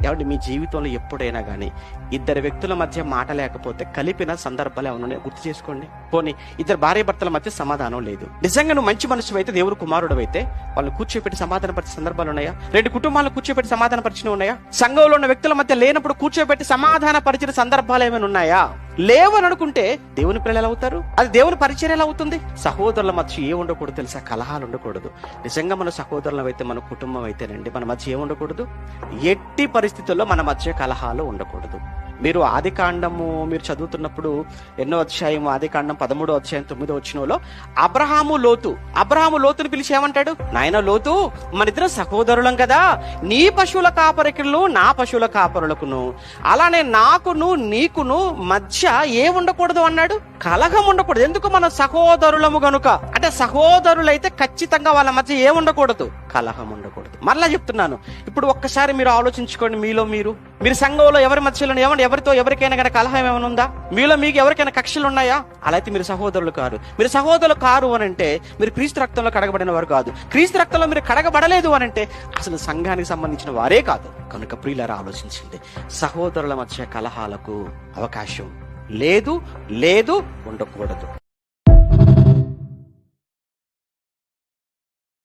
ఏమంటే మీ జీవితంలో ఎప్పుడైనా కానీ ఇద్దరు వ్యక్తుల మధ్య మాట లేకపోతే కలిపిన సందర్భాలు ఏమైనా గుర్తు చేసుకోండి. పోనీ ఇద్దరు భార్య భర్తల మధ్య సమాధానం లేదు. నిజంగా నువ్వు మంచి మనుషువు అయితే, దేవుడు కుమారుడు అయితే వాళ్ళు కూర్చోపెట్టి సమాధాన పరిచే సందర్భాలు ఉన్నాయా? రెండు కుటుంబాలను కూర్చోపెట్టి సమాధాన పరిచిన ఉన్నాయా? సంఘంలో ఉన్న వ్యక్తుల మధ్య లేనప్పుడు కూర్చోబెట్టి సమాధాన పరిచిన సందర్భాలు ఏమైనా ఉన్నాయా? లేవని అనుకుంటే దేవుని పిల్లలు ఎలా అవుతారు? అది దేవుని పరిచయం ఎలా అవుతుంది? సహోదరుల మధ్య ఏ ఉండకూడదు తెలుసా? కలహాలు ఉండకూడదు. నిజంగా మన సహోదరులం అయితే, మన కుటుంబం అయితేనండి, మన మధ్య ఏ ఉండకూడదు? ఎట్టి పరిస్థితుల్లో మన మధ్య కలహాలు ఉండకూడదు. మీరు ఆదికాండము మీరు చదువుతున్నప్పుడు ఎన్నో అధ్యాయం, ఆదికాండం 13వ అధ్యాయం 9వ వచనంలో అబ్రహాము లోతుని పిలిచి ఏమంటాడు? నాయన లోతు, మన ఇద్దరం సహోదరులం కదా, నీ పశువుల కాపరికులు నా పశువుల కాపరులకును, అలానే నాకును నీకును మధ్య ఏ ఉండకూడదు అన్నాడు? కలహం ఉండకూడదు. ఎందుకు? మన సహోదరులము గనుక. అంటే సహోదరులైతే ఖచ్చితంగా వాళ్ళ మధ్య ఏ ఉండకూడదు? కలహం ఉండకూడదు. మళ్ళా చెప్తున్నాను, ఇప్పుడు ఒక్కసారి మీరు ఆలోచించుకోండి. మీరు సంఘంలో ఎవరి మధ్యలో ఎవరితో ఎవరికైనా కనుక కలహం ఏమైనా ఉందా? మీలో మీకు ఎవరికైనా కక్షలు ఉన్నాయా? అలా అయితే మీరు సహోదరులు కారు. మీరు సహోదరులు కారు అని అంటే మీరు క్రీస్తు రక్తంలో కడగబడిన వారు కాదు. క్రీస్తు రక్తంలో మీరు కడగబడలేదు అని అంటే అసలు సంఘానికి సంబంధించిన వారే కాదు. కనుక ప్రియులారా ఆలోచించండి. సహోదరుల మధ్య కలహాలకు అవకాశం లేదు, ఉండకూడదు.